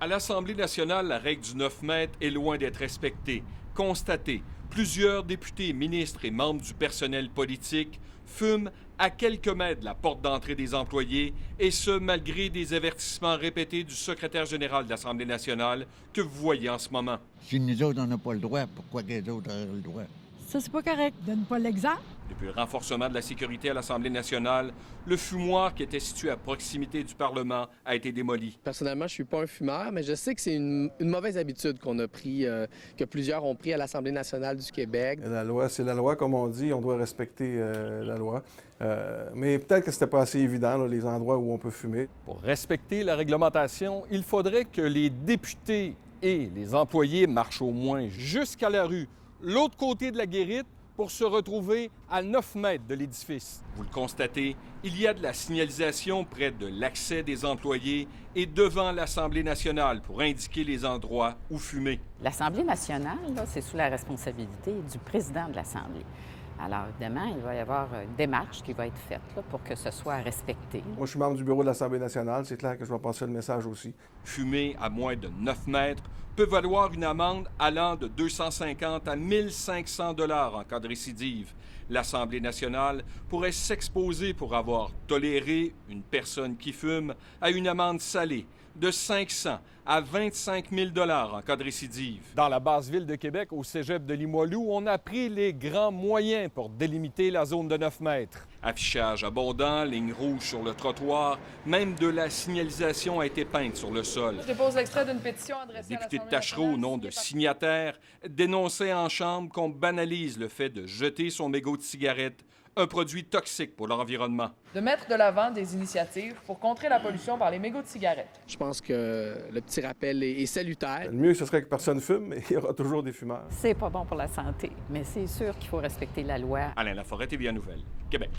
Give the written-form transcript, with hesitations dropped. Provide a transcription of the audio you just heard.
À l'Assemblée nationale, la règle du 9 mètres est loin d'être respectée. Constatez, plusieurs députés, ministres et membres du personnel politique fument à quelques mètres de la porte d'entrée des employés, et ce, malgré des avertissements répétés du secrétaire général de l'Assemblée nationale que vous voyez en ce moment. Si nous autres, on n'a pas le droit, pourquoi les autres auraient le droit? Ça, c'est pas correct. Donne pas l'exemple. Depuis le renforcement de la sécurité à l'Assemblée nationale, le fumoir qui était situé à proximité du Parlement a été démoli. Personnellement, je suis pas un fumeur, mais je sais que c'est une mauvaise habitude qu'on a pris, que plusieurs ont pris à l'Assemblée nationale du Québec. La loi, c'est la loi, comme on dit, on doit respecter la loi. Mais peut-être que c'était pas assez évident, là, les endroits où on peut fumer. Pour respecter la réglementation, il faudrait que les députés et les employés marchent au moins jusqu'à la rue, l'autre côté de la guérite, pour se retrouver à 9 mètres de l'édifice. Vous le constatez, il y a de la signalisation près de l'accès des employés et devant l'Assemblée nationale pour indiquer les endroits où fumer. L'Assemblée nationale, là, c'est sous la responsabilité du président de l'Assemblée. Alors, évidemment, il va y avoir une démarche qui va être faite là, pour que ce soit respecté. Moi, je suis membre du bureau de l'Assemblée nationale. C'est clair que je vais passer le message aussi. Fumer à moins de 9 mètres peut valoir une amende allant de 250 à 1500 $ en cas de récidive. L'Assemblée nationale pourrait s'exposer pour avoir toléré une personne qui fume à une amende salée de 500 à 25 000 $ en cas de récidive. Dans la basse ville de Québec, au cégep de Limoilou, on a pris les grands moyens pour délimiter la zone de 9 mètres. Affichage abondant, lignes rouges sur le trottoir, même de la signalisation a été peinte sur le sol. Je dépose l'extrait d'une pétition adressée Le à député de l'Assemblée Tachereau, au nom de signataire, dénonçait en Chambre qu'on banalise le fait de jeter son mégot de cigarette, un produit toxique pour l'environnement. de mettre de l'avant des initiatives pour contrer la pollution par les mégots de cigarettes. Je pense que le petit rappel est salutaire. Le mieux, ce serait que personne fume, mais il y aura toujours des fumeurs. C'est pas bon pour la santé, mais c'est sûr qu'il faut respecter la loi. Alain Laforêt, TVA Nouvelle, Québec.